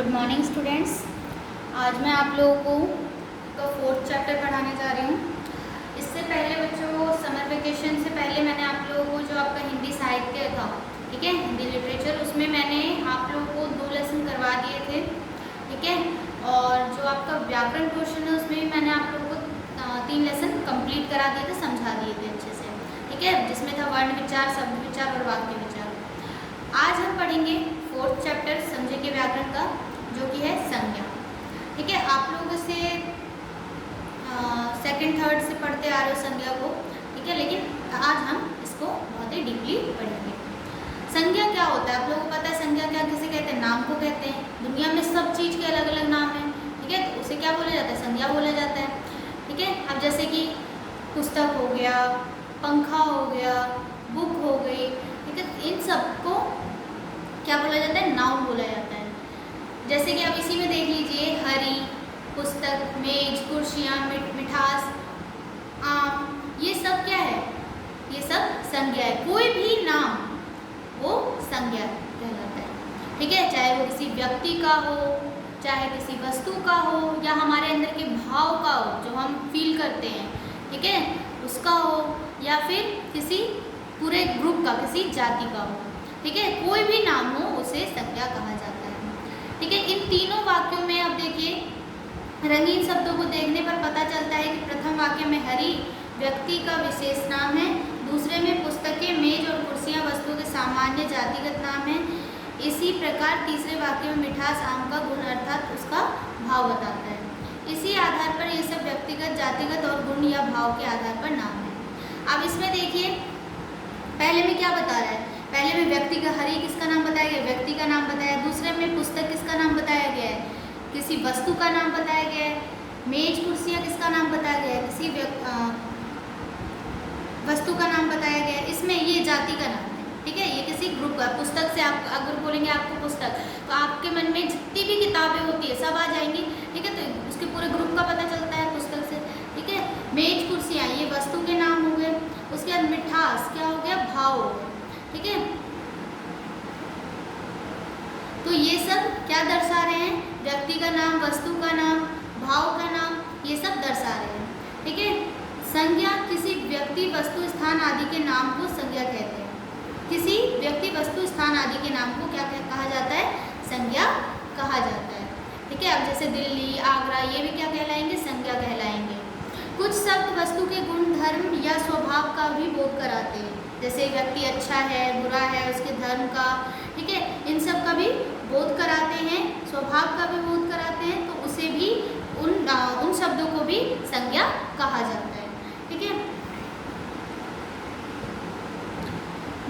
Good morning students. आज मैं आप लोगों को का 4th चैप्टर पढ़ाने जा रही हूँ। इससे पहले बच्चों, समर वेकेशन से पहले मैंने आप लोगों को जो आपका हिंदी साहित्य था, ठीक है, हिंदी लिटरेचर, उसमें मैंने आप लोगों को 2 लेसन करवा दिए थे, ठीक है। और जो आपका व्याकरण पोर्शन है उसमें भी मैंने आप लोगों को 3 लेसन कंप्लीट करा दिए थे, समझा दिए थे अच्छे से, ठीक है, जिसमें था वर्ण विचार, शब्द विचार और वाक्य विचार। आज हम पढ़ेंगे 4th चैप्टर समझेंगे व्याकरण का, जो कि है संज्ञा, ठीक है। आप लोग इसे 2nd 3rd से पढ़ते आ रहे हो संज्ञा को, ठीक है, लेकिन आज हम इसको बहुत ही डीपली पढ़ेंगे। संज्ञा क्या होता है आप लोगों को पता है? संज्ञा क्या किसे कहते हैं? नाम को कहते हैं। दुनिया में सब चीज़ के अलग अलग नाम हैं, ठीक है, तो उसे क्या बोला जाता है? संज्ञा बोला जाता है, ठीक है। अब जैसे कि पुस्तक हो गया, पंखा हो गया, बुक हो गई, ठीक है, इन सबको क्या बोला जाता है? नाउन बोला जाता है। जैसे कि आप इसी में देख लीजिए, हरी, पुस्तक, मेज, कुर्सियाँ, मिठास, आम, ये सब क्या है? ये सब संज्ञा है। कोई भी नाम वो संज्ञा कहलाता है, ठीक है, चाहे वो किसी व्यक्ति का हो, चाहे किसी वस्तु का हो, या हमारे अंदर के भाव का हो जो हम फील करते हैं, ठीक है, उसका हो, या फिर किसी पूरे ग्रुप का, किसी जाति का हो, ठीक है, कोई भी नाम हो उसे संज्ञा कहा जाता है, ठीक है। इन तीनों वाक्यों में अब देखिए, रंगीन शब्दों को देखने पर पता चलता है कि प्रथम वाक्य में हरी व्यक्ति का विशेष नाम है, दूसरे में पुस्तकें, मेज और कुर्सियां वस्तु के सामान्य जातिगत नाम है। इसी प्रकार तीसरे वाक्य में मिठास आम का गुण अर्थात उसका भाव बताता है। इसी आधार पर ये सब व्यक्तिगत, जातिगत और गुण या भाव के आधार पर नाम है। अब इसमें देखिए, पहले में क्या बता रहा है? पहले में व्यक्ति का, हरी किसका नाम बताया गया? व्यक्ति का नाम बताया। दूसरे में पुस्तक किसका नाम बताया गया है? किसी वस्तु का नाम बताया गया है। मेज, कुर्सियाँ किसका नाम बताया गया है? किसी वस्तु का नाम बताया गया है। इसमें ये जाति का नाम है, ठीक है, ये किसी ग्रुप का। पुस्तक से आप अगर बोलेंगे आपको पुस्तक, तो आपके मन में जितनी भी किताबें होती है सब आ जाएंगी, ठीक है, तो उसके पूरे ग्रुप का पता चलता है पुस्तक से, ठीक है। मेज, कुर्सियाँ ये वस्तु के नाम हो गए। उसके बाद मिठास क्या हो गया? भाव हो गया, ठीक है। तो ये सब क्या दर्शा रहे हैं? व्यक्ति का नाम, वस्तु का नाम, भाव का नाम, ये सब दर्शा रहे हैं, ठीक है। संज्ञा किसी व्यक्ति, वस्तु, स्थान आदि के नाम को संज्ञा कहते हैं। किसी व्यक्ति, वस्तु, स्थान आदि के नाम को क्या कहा जाता है? संज्ञा कहा जाता है, ठीक है। अब जैसे दिल्ली, आगरा, ये भी क्या कहलाएंगे? संज्ञा कहलाएंगे। कुछ शब्द वस्तु के गुण, धर्म या स्वभाव का भी बोध कराते हैं, जैसे व्यक्ति अच्छा है, बुरा है, उसके धर्म का, ठीक है, इन सब का भी बोध कराते हैं, स्वभाव का भी बोध कराते हैं, तो उसे भी उन शब्दों को भी संज्ञा कहा जाता है, ठीक है।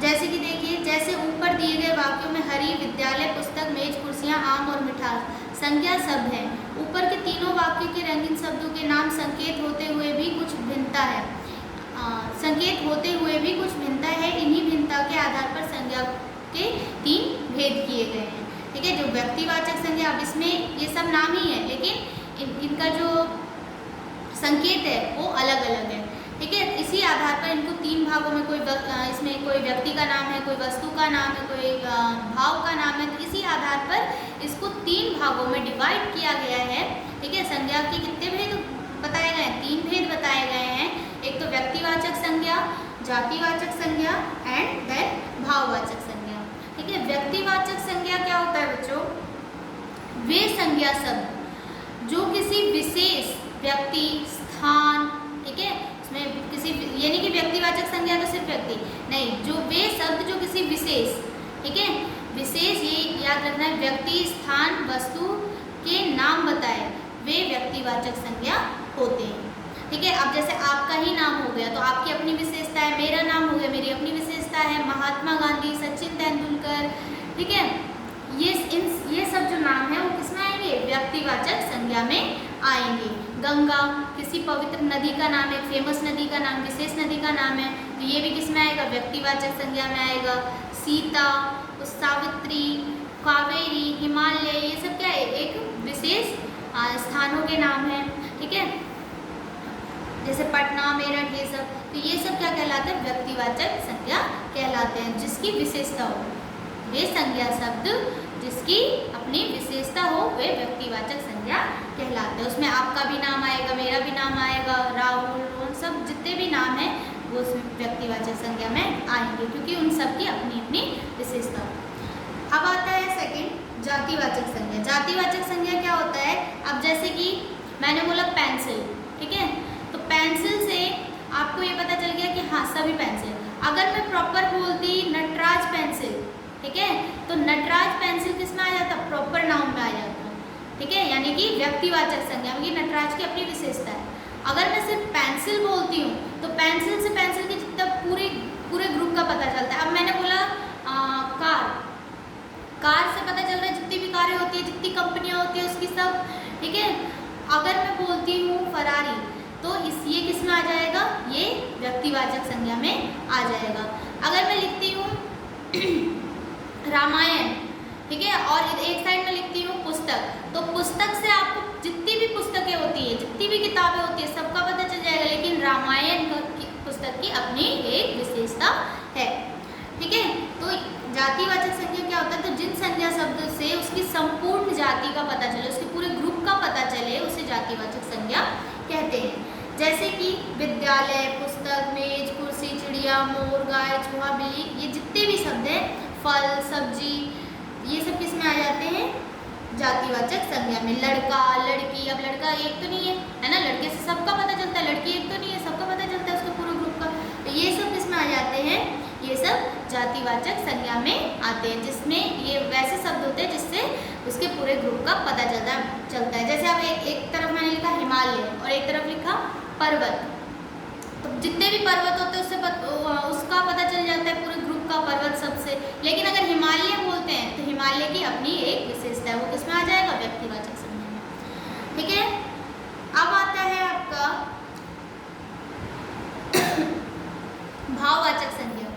जैसे कि देखिए, जैसे ऊपर दिए गए वाक्यों में हरी, विद्यालय, पुस्तक, मेज, कुर्सियाँ, आम और मिठास संज्ञा शब्द हैं। ऊपर के तीनों वाक्यों के रंगीन शब्दों के नाम संकेत होते हुए भी कुछ भिन्नता है। संकेत होते हुए भी कुछ भिन्नता है। इन्हीं भिन्नता के आधार पर संज्ञा के 3 भेद किए गए हैं, ठीक है। जो व्यक्तिवाचक संज्ञा, अब इसमें ये सब नाम ही है, लेकिन इनका जो संकेत है वो अलग अलग है, ठीक है। इसी आधार पर इनको 3 भागों में, इसमें कोई व्यक्ति का नाम है, कोई वस्तु का नाम है, कोई भाव का नाम है, तो इसी आधार पर इसको 3 भागों में डिवाइड किया गया है, ठीक है। संज्ञा के कितने भेद बताए गए हैं? 3 भेद बताए गए हैं। एक तो व्यक्तिवाचक संज्ञा, जातिवाचक संज्ञा एंड देन भाववाचक संज्ञा, ठीक है। व्यक्तिवाचक संज्ञा क्या होता है बच्चों? वे संज्ञा शब्द जो किसी विशेष व्यक्ति, स्थान, ठीक है, उसमें किसी, यानी कि व्यक्तिवाचक संज्ञा तो सिर्फ व्यक्ति नहीं, जो वे शब्द जो किसी विशेष, ठीक है, विशेष, ये याद रखना है, व्यक्ति, स्थान, वस्तु के नाम बताए, वे व्यक्तिवाचक संज्ञा होते हैं, ठीक है। अब जैसे आपका ही नाम हो गया तो आपकी अपनी विशेषता है, मेरा नाम हो गया, मेरी अपनी विशेषता है, महात्मा गांधी, सचिन तेंदुलकर, ठीक है, ये सब जो नाम है वो किसमें आएंगे? व्यक्तिवाचक संज्ञा में आएंगे। गंगा किसी पवित्र नदी का नाम है, फेमस नदी का नाम, विशेष नदी का नाम है, तो ये भी किसमें आएगा? व्यक्तिवाचक संज्ञा में आएगा। सीता, सावित्री, कावेरी, हिमालय, ये सब क्या है? एक विशेष स्थानों के नाम है, ठीक है, जैसे पटना, मेरठ, ये सब, तो ये सब क्या कहलाते हैं? व्यक्तिवाचक संज्ञा कहलाते हैं, जिसकी विशेषता हो, वे संज्ञा शब्द जिसकी अपनी विशेषता हो वे व्यक्तिवाचक संज्ञा कहलाते हैं। उसमें आपका भी नाम आएगा, मेरा भी नाम आएगा, राहुल, रोहन, सब जितने भी नाम हैं वो उस व्यक्तिवाचक संज्ञा में आएंगे, क्योंकि उन सब की अपनी अपनी विशेषता। अब आता है सेकंड जातिवाचक संज्ञा। जातिवाचक संज्ञा क्या होता है? अब जैसे कि मैंने बोला पेंसिल, ठीक है, तो पेंसिल से आपको ये पता चल गया कि हाँ सभी पेंसिल। अगर मैं प्रॉपर बोलती नटराज पेंसिल, ठीक है, तो नटराज पेंसिल किस में आ जाता? प्रॉपर नाउन में आ जाता, ठीक है, यानी कि व्यक्तिवाचक संज्ञा में नटराज की अपनी विशेषता है। अगर मैं सिर्फ पेंसिल बोलती हूँ तो पेंसिल से पेंसिल के जितना पूरे ग्रुप का पता चलता है। अब मैंने बोला कार से पता चल रहा है जितनी भी कारें होती है, जितनी कंपनियाँ होती है उसकी सब, ठीक है। अगर मैं बोलती हूँ फरारी तो ये किस में आ जाएगा? ये व्यक्तिवाचक संज्ञा में आ जाएगा। अगर मैं लिखती हूँ रामायण, ठीक है, और एक साइड में लिखती हूँ पुस्तक, तो पुस्तक से आपको जितनी भी पुस्तकें होती है, जितनी भी किताबें होती है, सबका पता चल जाएगा। लेकिन रामायण की पुस्तक की अपनी एक विशेषता है, ठीक है। तो जातिवाचक संज्ञा क्या होता है? तो जिन संज्ञा शब्द से उसकी संपूर्ण जाति का पता चले, उसके पूरे ग्रुप का पता चले, उसे जातिवाचक संज्ञा कहते हैं। जैसे कि विद्यालय, पुस्तक, मेज, कुर्सी, चिड़िया, मोर, गाय, चूहा, बिल्ली, ये जितने भी शब्द हैं, फल, सब्जी, ये सब किस में आ जाते हैं? जातिवाचक संज्ञा में। लड़का, लड़की, अब लड़का एक तो नहीं है ना, लड़के से सबका पता चलता है, लड़की एक तो नहीं है, सबका पता चलता है उसके पूरे ग्रुप का, तो ये सब किस में आ जाते हैं? ये सब जातिवाचक संज्ञा में आते हैं, जिसमें ये वैसे शब्द होते हैं जिससे उसके पूरे ग्रुप का पता चलता है। जैसे अब एक तरफ मैंने लिखा हिमालय और एक तरफ लिखा पर्वत, तो जितने भी पर्वत होते हैं उसका पता चल जाता है पूरे ग्रुप का, पर्वत सबसे। लेकिन अगर हिमालय बोलते हैं तो हिमालय की अपनी एक विशेषता है, वो किसमें आ जाएगा? व्यक्तिवाचक संज्ञा में, ठीक है। अब आता है आपका भाववाचक संज्ञा।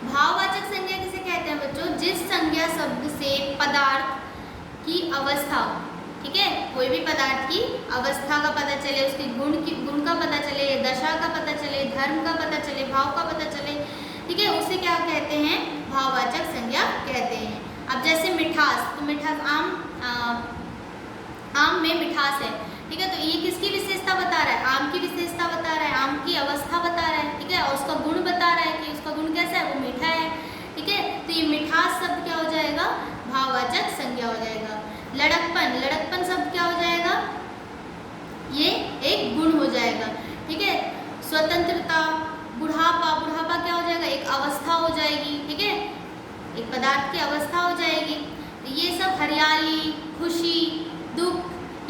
भाववाचक संज्ञा किसे कहते हैं बच्चों? जिस संज्ञा शब्द से पदार्थ की अवस्था, ठीक है, कोई भी पदार्थ की अवस्था का पता चले, उसके गुण का पता चले, दशा का पता चले, धर्म का पता चले, भाव का पता चले, ठीक है, उसे क्या कहते हैं? भाववाचक संज्ञा कहते हैं। अब जैसे मिठास, तो मिठास आम में मिठास है, ठीक है, तो ये किसकी विशेषता बता रहा है? आम की विशेषता बता रहा है, आम की अवस्था बता रहा है, ठीक है, और उसका गुण बता रहा है कि उसका गुण कैसा है? वो मीठा है, ठीक है, तो ये मिठास शब्द क्या हो जाएगा? भाववाचक संज्ञा हो जाएगा। लड़कपन शब्द क्या हो जाएगा? ये एक गुण हो जाएगा, ठीक है। स्वतंत्रता, बुढ़ापा क्या हो जाएगा? एक अवस्था हो जाएगी, ठीक है, एक पदार्थ की अवस्था हो जाएगी। तो ये सब हरियाली, खुशी, दुख,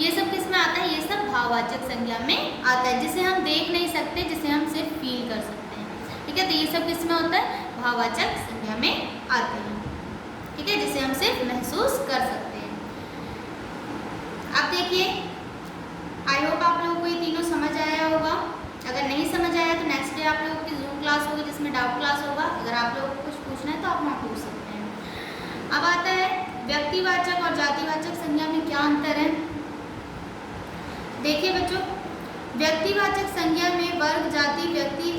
ये सब किस में आता है? ये सब भाववाचक संज्ञा में आता है, जिसे हम देख नहीं सकते, जिसे हम सिर्फ फील कर सकते हैं, ठीक है, तो ये सब किस में होता है? भाववाचक संज्ञा में आते हैं, ठीक है, जिसे हम सिर्फ महसूस कर सकते हैं। अब देखिए, आई होप आप लोगों को ये तीनों समझ आया होगा। अगर नहीं समझ आया तो नेक्स्ट डे आप लोगों की जूम क्लास होगी जिसमें डाउट क्लास होगा। अगर आप लोगों को कुछ पूछना है तो आप वहाँ पूछ सकते हैं। अब आता है व्यक्तिवाचक और जातिवाचक संज्ञा में क्या अंतर है। देखिए बच्चों, व्यक्तिवाचक संज्ञा में वर्ग, जाति, व्यक्ति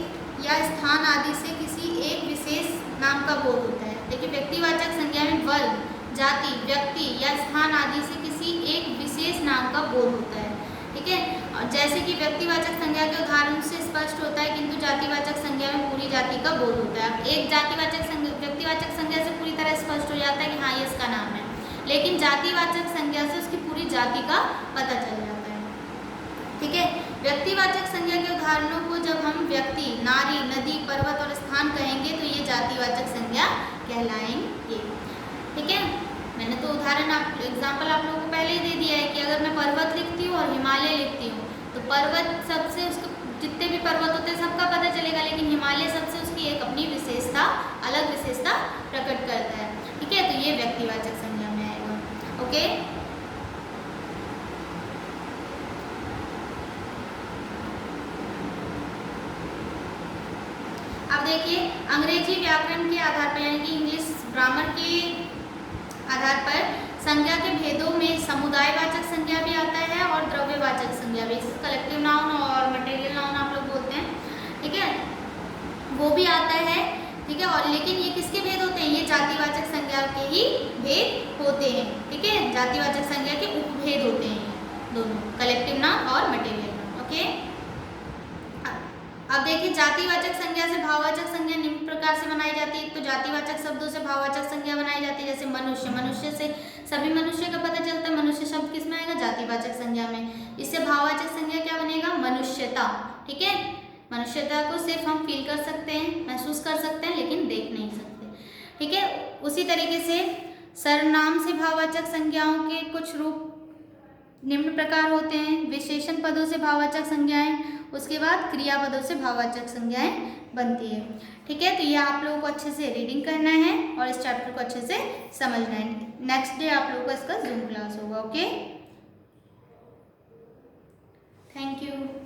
या स्थान आदि से किसी एक विशेष नाम का बोध होता है। देखिए, व्यक्तिवाचक संज्ञा में वर्ग, जाति, व्यक्ति या स्थान आदि से किसी एक विशेष नाम का बोध होता है, ठीक है। और जैसे कि व्यक्तिवाचक संज्ञा के उदाहरण से स्पष्ट होता है, किंतु जातिवाचक संज्ञा में पूरी जाति का बोध होता है। एक व्यक्तिवाचक संज्ञा से पूरी तरह स्पष्ट हो जाता है कि हाँ ये इसका नाम है, लेकिन जातिवाचक संज्ञा से उसकी पूरी जाति का पता चल जाता है, ठीक है। व्यक्तिवाचक संज्ञा के उदाहरणों को जब हम व्यक्ति, नारी, नदी, पर्वत और स्थान कहेंगे तो ये जातिवाचक संज्ञा कहलाएंगे, ठीक है। मैंने तो उदाहरण एग्जाम्पल आप लोगों को पहले ही दे दिया है कि अगर मैं पर्वत लिखती हूँ और हिमालय लिखती हूँ तो पर्वत सबसे उसको जितने भी पर्वत होते हैं सबका पता चलेगा, लेकिन हिमालय सबसे उसकी एक अपनी विशेषता, अलग विशेषता प्रकट करता है, ठीक है। तो ये व्यक्तिवाचक संज्ञा में आएगा, ओके। अब देखिए, अंग्रेजी व्याकरण के आधार पर यानी कि इंग्लिश ग्रामर के आधार पर संज्ञा के भेदों में समुदायवाचक संज्ञा भी आता है और द्रव्यवाचक संज्ञा भी, कलेक्टिव नाउन और मटेरियल नाउन आप लोग बोलते हैं, ठीक है, वो भी आता है, ठीक है। और लेकिन ये किसके भेद होते हैं, ये जातिवाचक संज्ञा के ही भेद होते हैं, ठीक है। जातिवाचक संज्ञा के उपभेद होते हैं दोनों, कलेक्टिव नाउन और मटेरियल नाउन। ओके, अब देखिए जातिवाचक संज्ञा से भाववाचक संज्ञा निम्न प्रकार से बनाई जाती है। तो जातिवाचक शब्दों से भाववाचक संज्ञा बनाई जाती है, जैसे मनुष्य, मनुष्य से सभी मनुष्य का पता चलता है, मनुष्य शब्द किस में आएगा, जातिवाचक संज्ञा में। इससे भाववाचक संज्ञा क्या बनेगा, मनुष्यता, ठीक है। मनुष्यता को सिर्फ हम फील कर सकते हैं, महसूस कर सकते हैं, लेकिन देख नहीं सकते, ठीक है। उसी तरीके से सर्वनाम से भाववाचक संज्ञाओं के कुछ रूप निम्न प्रकार होते हैं, विशेषण पदों से भाववाचक संज्ञाएं, उसके बाद क्रियापदों से भाववाचक संज्ञाएं बनती है, ठीक है। तो ये आप लोगों को अच्छे से रीडिंग करना है और इस चैप्टर को अच्छे से समझना है। नेक्स्ट डे आप लोगों का इसका जूम क्लास होगा। Okay, thank you.